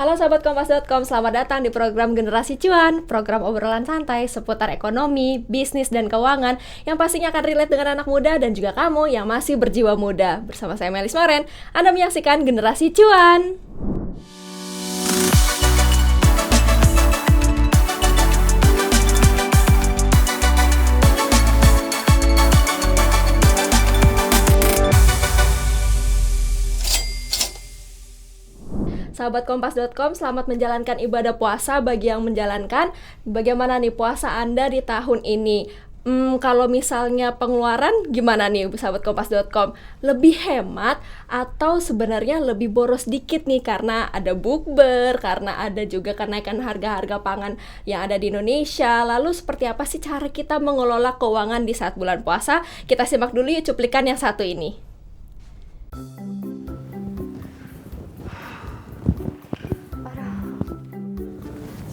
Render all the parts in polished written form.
Halo Sobat Kompas.com, selamat datang di program Generasi Cuan, program obrolan santai seputar ekonomi, bisnis, dan keuangan yang pastinya akan relate dengan anak muda dan juga kamu yang masih berjiwa muda. Bersama saya Melis Moren, Anda menyaksikan Generasi Cuan. Sahabat Kompas.com, selamat menjalankan ibadah puasa bagi yang menjalankan. Bagaimana nih puasa Anda di tahun ini? Kalau misalnya pengeluaran gimana nih sahabat Kompas.com? Lebih hemat atau sebenarnya lebih boros dikit nih karena ada bukber, karena ada juga kenaikan harga-harga pangan yang ada di Indonesia. Lalu seperti apa sih cara kita mengelola keuangan di saat bulan puasa? Kita simak dulu yuk cuplikan yang satu ini.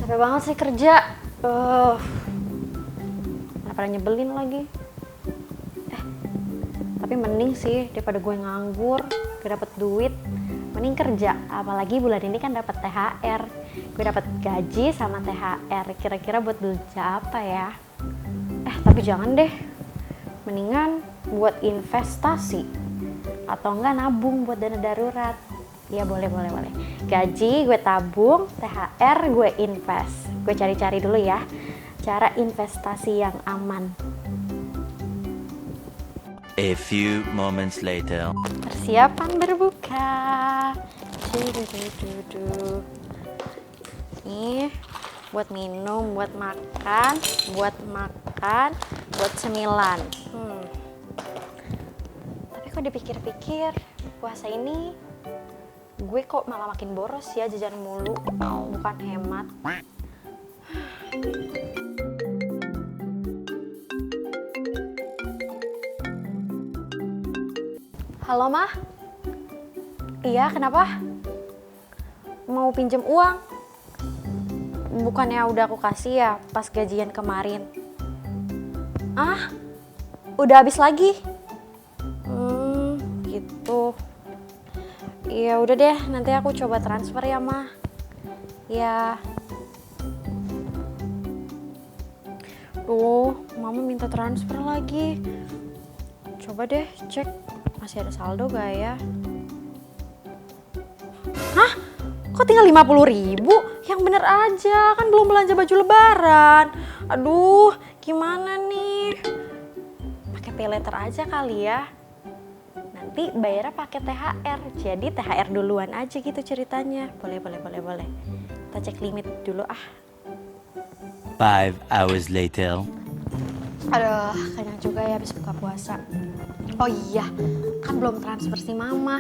Capek banget sih kerja. Pada nyebelin lagi. Tapi mending sih daripada gue nganggur, gak dapet duit, mending kerja. Apalagi bulan ini kan dapat THR. Gue dapat gaji sama THR. Kira-kira buat belanja apa ya? Tapi jangan deh. Mendingan buat investasi atau enggak nabung buat dana darurat. Ya boleh. Gaji gue tabung, THR gue invest. Gue cari-cari dulu ya cara investasi yang aman. A few moments later. Persiapan berbuka. Nih, buat minum, buat makan, buat cemilan. Tapi kok dipikir-pikir, puasa ini gue kok malah makin boros ya, jajan mulu, bukan hemat. Halo Mah? Iya, kenapa? Mau pinjem uang? Bukannya udah aku kasih ya pas gajian kemarin? Udah habis lagi? Gitu. Ya udah deh, nanti aku coba transfer ya, Mah. Ya. Mama minta transfer lagi. Coba deh cek masih ada saldo gak ya? Hah? Kok tinggal 50.000? Yang bener aja, kan belum belanja baju lebaran. Aduh, gimana nih? Pakai pay later aja kali ya. Nanti bayarnya pakai THR, jadi THR duluan aja gitu ceritanya. Boleh. Kita cek limit dulu 5 hours later. Aduh, kenyang juga ya habis buka puasa. Oh iya, kan belum transfer si Mama.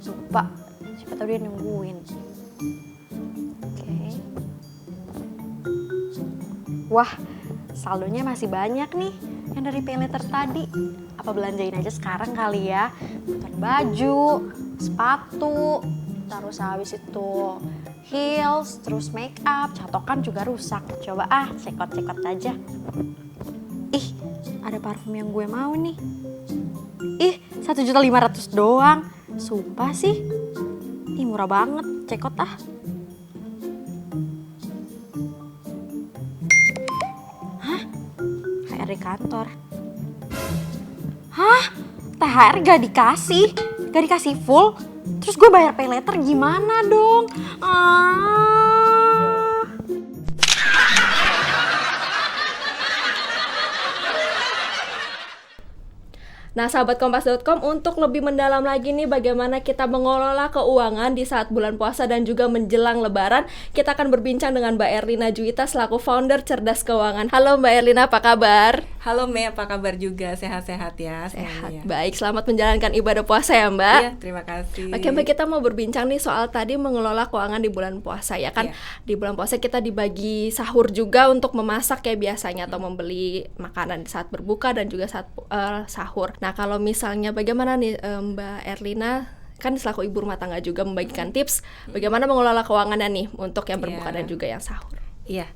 Lupa, siapa tahu dia nungguin. Oke. Wah, saldonya masih banyak nih yang dari pay later tadi. Apa belanjain aja sekarang kali ya? Nonton baju, sepatu, terus habis itu heels, terus make up, catokan juga rusak. Coba cekot aja. Ih, ada parfum yang gue mau nih. 1.500.000 doang. Sumpah sih. Ih, murah banget. Cekot HR di kantor. THR gak dikasih full, terus gue bayar pay later gimana dong? Nah, sahabat Kompas.com, untuk lebih mendalam lagi nih bagaimana kita mengelola keuangan di saat bulan puasa dan juga menjelang lebaran, kita akan berbincang dengan Mbak Erlina Juwita selaku founder Cerdas Keuangan. Halo Mbak Erlina, apa kabar? Halo Mei, apa kabar juga? Sehat-sehat ya? Sehat, ya. Baik. Selamat menjalankan ibadah puasa ya Mbak. Iya, terima kasih. Oke Mbak, kita mau berbincang nih soal tadi mengelola keuangan di bulan puasa ya kan. Di bulan puasa kita dibagi sahur juga untuk memasak ya biasanya, atau membeli makanan saat berbuka dan juga saat sahur. Nah, kalau misalnya bagaimana nih Mbak Erlina, kan selaku ibu rumah tangga juga membagikan tips bagaimana mengelola keuangannya nih untuk yang berbuka dan juga yang sahur. Iya,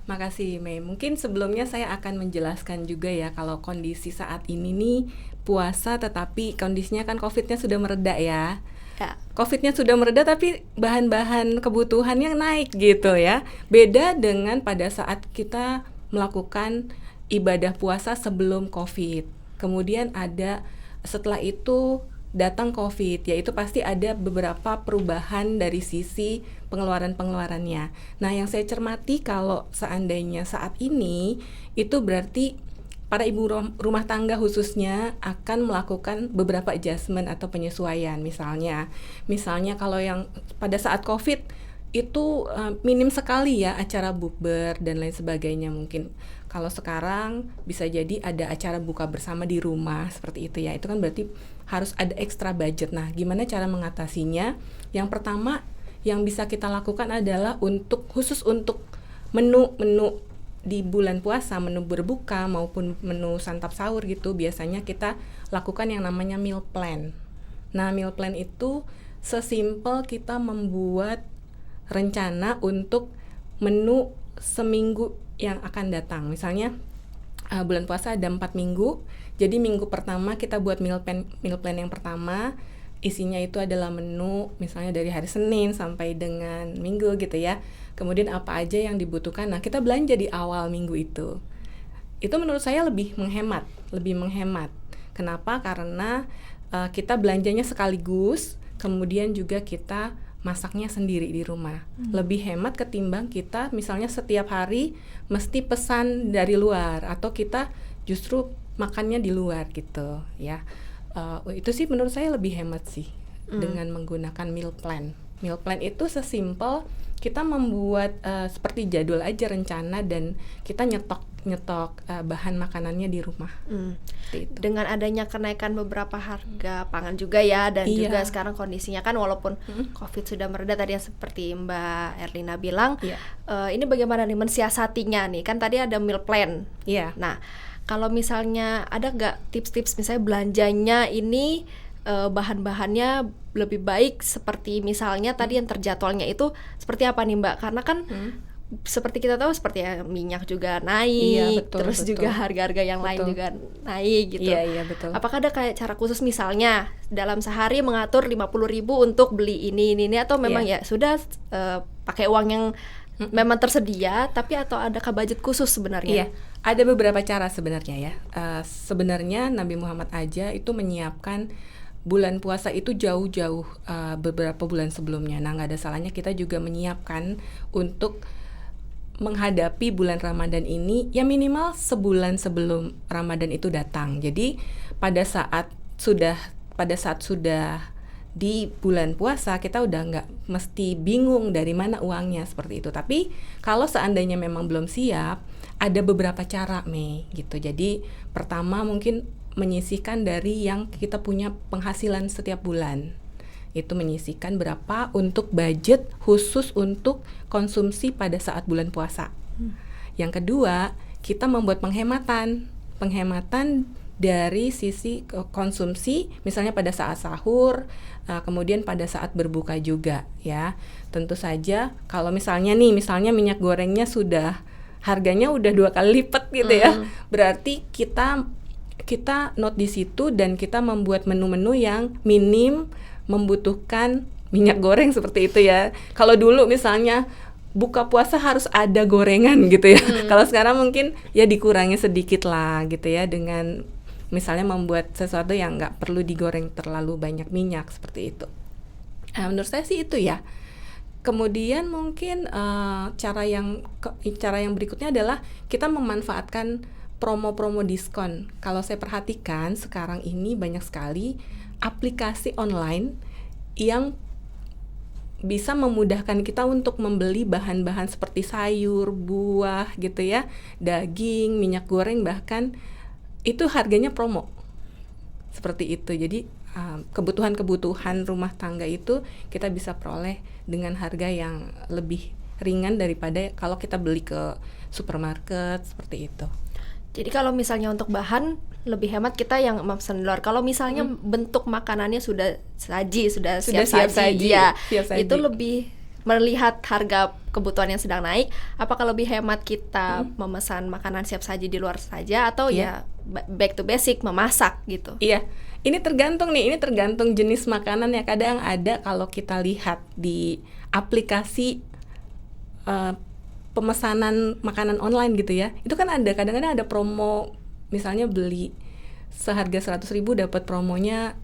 makasih Mei. Mungkin sebelumnya saya akan menjelaskan juga ya kalau kondisi saat ini nih puasa tetapi kondisinya kan COVID-nya sudah mereda ya. Ya. COVID-nya sudah mereda tapi bahan-bahan kebutuhannya naik gitu ya. Beda dengan pada saat kita melakukan ibadah puasa sebelum COVID. Kemudian ada setelah itu datang COVID, yaitu pasti ada beberapa perubahan dari sisi pengeluaran-pengeluarannya. Nah, yang saya cermati kalau seandainya saat ini itu berarti para ibu rumah tangga khususnya akan melakukan beberapa adjustment atau penyesuaian. Misalnya kalau yang pada saat COVID itu minim sekali ya acara bukber dan lain sebagainya mungkin. Kalau sekarang bisa jadi ada acara buka bersama di rumah seperti itu ya. Itu kan berarti harus ada extra budget. Nah, gimana cara mengatasinya? Yang pertama yang bisa kita lakukan adalah khusus untuk menu-menu di bulan puasa, menu berbuka maupun menu santap sahur gitu, biasanya kita lakukan yang namanya meal plan. Nah, meal plan itu sesimpel kita membuat rencana untuk menu seminggu yang akan datang. Misalnya bulan puasa ada 4 minggu, jadi minggu pertama kita buat meal plan yang pertama, isinya itu adalah menu misalnya dari hari Senin sampai dengan Minggu gitu ya. Kemudian apa aja yang dibutuhkan, nah kita belanja di awal minggu itu. Itu menurut saya lebih menghemat. Kenapa? Karena kita belanjanya sekaligus, kemudian juga kita masaknya sendiri di rumah. Lebih hemat ketimbang kita misalnya setiap hari mesti pesan dari luar atau kita justru makannya di luar gitu ya. Itu sih menurut saya lebih hemat sih dengan menggunakan meal plan. Meal plan itu sesimpel kita membuat seperti jadwal aja rencana dan kita nyetok bahan makanannya di rumah. Itu. Dengan adanya kenaikan beberapa harga pangan juga ya, dan juga sekarang kondisinya kan walaupun COVID sudah mereda tadi yang seperti Mbak Erlina bilang, ini bagaimana nih mensiasatinya nih? Kan tadi ada meal plan. Nah, kalau misalnya ada nggak tips-tips misalnya belanjanya ini bahan-bahannya lebih baik, seperti misalnya tadi yang terjadwalnya itu seperti apa nih Mbak? Karena kan seperti kita tahu seperti ya minyak juga naik, betul. Juga harga-harga yang lain juga naik gitu. Betul. Apakah ada kayak cara khusus misalnya dalam sehari mengatur 50.000 untuk beli ini atau memang ya sudah pakai uang yang memang tersedia, tapi atau adakah budget khusus sebenarnya? Ada beberapa cara sebenarnya ya. Sebenarnya Nabi Muhammad aja itu menyiapkan bulan puasa itu jauh-jauh beberapa bulan sebelumnya. Nah, nggak ada salahnya kita juga menyiapkan untuk menghadapi bulan Ramadan ini ya minimal sebulan sebelum Ramadan itu datang. Jadi pada saat sudah di bulan puasa kita udah nggak mesti bingung dari mana uangnya seperti itu. Tapi kalau seandainya memang belum siap, ada beberapa cara gitu. Jadi pertama mungkin menyisihkan dari yang kita punya penghasilan setiap bulan. Itu menyisihkan berapa untuk budget khusus untuk konsumsi pada saat bulan puasa. Yang kedua, kita membuat penghematan dari sisi konsumsi, misalnya pada saat sahur, kemudian pada saat berbuka juga ya. Tentu saja kalau misalnya minyak gorengnya harganya udah 2 kali lipat gitu ya, berarti kita note di situ dan kita membuat menu-menu yang minim membutuhkan minyak goreng seperti itu ya. Kalau dulu misalnya buka puasa harus ada gorengan gitu ya. Kalau sekarang mungkin ya dikurangi sedikit lah gitu ya, dengan misalnya membuat sesuatu yang nggak perlu digoreng terlalu banyak minyak seperti itu. Menurut saya sih itu ya. Kemudian mungkin cara yang berikutnya adalah kita memanfaatkan promo-promo diskon. Kalau saya perhatikan sekarang ini banyak sekali aplikasi online yang bisa memudahkan kita untuk membeli bahan-bahan seperti sayur, buah gitu ya, daging, minyak goreng, bahkan itu harganya promo. Seperti itu. Jadi kebutuhan-kebutuhan rumah tangga itu kita bisa peroleh dengan harga yang lebih ringan daripada kalau kita beli ke supermarket seperti itu. Jadi kalau misalnya untuk bahan lebih hemat kita yang pesan luar. Kalau misalnya bentuk makanannya sudah siap saji, itu lebih melihat harga kebutuhan yang sedang naik. Apakah lebih hemat kita memesan makanan siap saji di luar saja atau ya back to basic memasak gitu? Iya, Ini tergantung jenis makanan ya. Kadang ada kalau kita lihat di aplikasi pemesanan makanan online gitu ya. Itu kan ada kadang-kadang ada promo, misalnya beli seharga 100.000 dapat promonya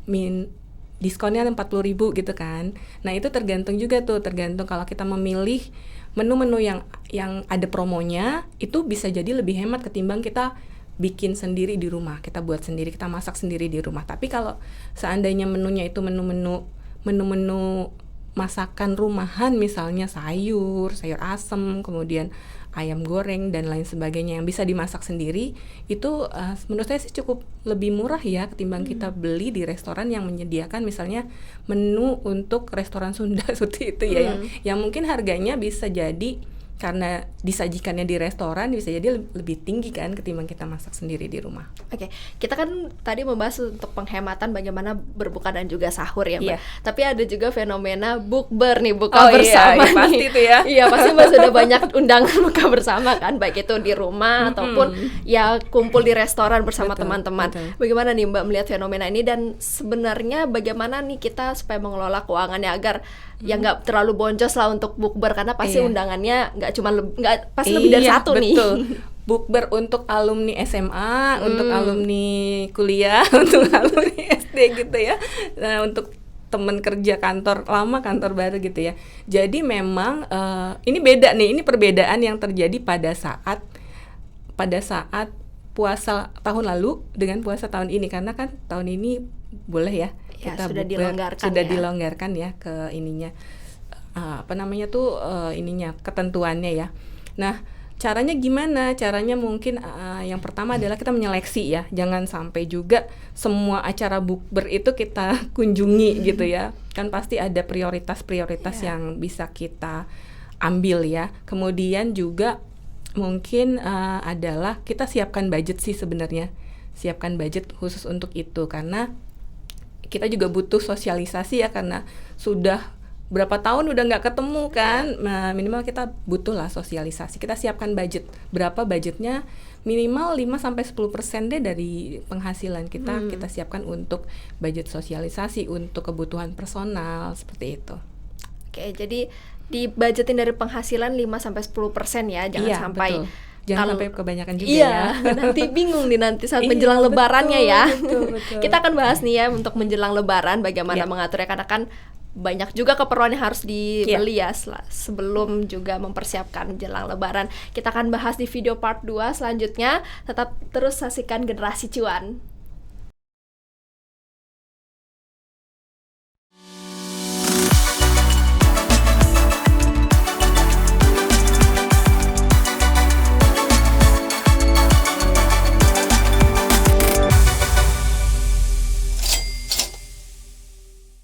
diskonnya 40.000 gitu kan. Nah, itu tergantung juga tuh, tergantung kalau kita memilih menu-menu yang ada promonya, itu bisa jadi lebih hemat ketimbang kita bikin sendiri di rumah, kita buat sendiri, kita masak sendiri di rumah. Tapi kalau seandainya menunya itu menu-menu masakan rumahan, misalnya sayur asem, kemudian ayam goreng dan lain sebagainya yang bisa dimasak sendiri, itu menurut saya sih cukup lebih murah ya ketimbang kita beli di restoran yang menyediakan misalnya menu untuk restoran Sunda seperti itu ya, yang mungkin harganya bisa jadi karena disajikannya di restoran bisa jadi lebih tinggi kan ketimbang kita masak sendiri di rumah. Oke, kita kan tadi membahas untuk penghematan bagaimana berbuka dan juga sahur ya, Mbak. Iya. Tapi ada juga fenomena bukber nih, buka bersama nih. Pasti itu ya. Iya, pasti Mbak sudah banyak undangan buka bersama kan, baik itu di rumah ataupun ya kumpul di restoran bersama Betul, teman-teman. betul. Bagaimana nih Mbak melihat fenomena ini, dan sebenarnya bagaimana nih kita supaya mengelola keuangannya agar ya nggak terlalu boncos lah untuk bukber, karena pasti Iya. undangannya nggak cuma nggak pasti lebih dari satu betul. nih. Bukber untuk alumni SMA, untuk alumni kuliah, untuk alumni SD gitu ya. Nah, untuk teman kerja kantor lama, kantor baru gitu ya. Jadi memang ini beda nih, ini perbedaan yang terjadi pada saat puasa tahun lalu dengan puasa tahun ini, karena kan tahun ini boleh ya Ya, kita sudah bukber, dilonggarkan sudah ya. dilonggarkan ya ke ininya ketentuannya ya. Nah, caranya gimana? Caranya mungkin yang pertama adalah kita menyeleksi ya. Jangan sampai juga semua acara bukber itu kita kunjungi gitu ya. Kan pasti ada prioritas-prioritas yang bisa kita ambil ya. Kemudian juga mungkin adalah kita siapkan budget sih sebenarnya. Siapkan budget khusus untuk itu, karena kita juga butuh sosialisasi ya, karena sudah berapa tahun udah nggak ketemu kan. Nah, minimal kita butuh lah sosialisasi. Kita siapkan budget. Berapa budgetnya? Minimal 5-10% deh dari penghasilan kita. Kita siapkan untuk budget sosialisasi, untuk kebutuhan personal, seperti itu. Oke, jadi dibudgetin dari penghasilan 5-10% ya, jangan Iya, sampai betul. Jangan kalau- sampai kebanyakan juga iya, ya. nanti bingung nih nanti saat Iya, menjelang betul, lebarannya ya. betul. Kita akan bahas nih ya untuk menjelang lebaran bagaimana Iya. mengaturnya, karena kan banyak juga keperluan yang harus dibeli ya sebelum juga mempersiapkan jelang lebaran. Kita akan bahas di video part 2 selanjutnya. Tetap terus saksikan Generasi Cuan.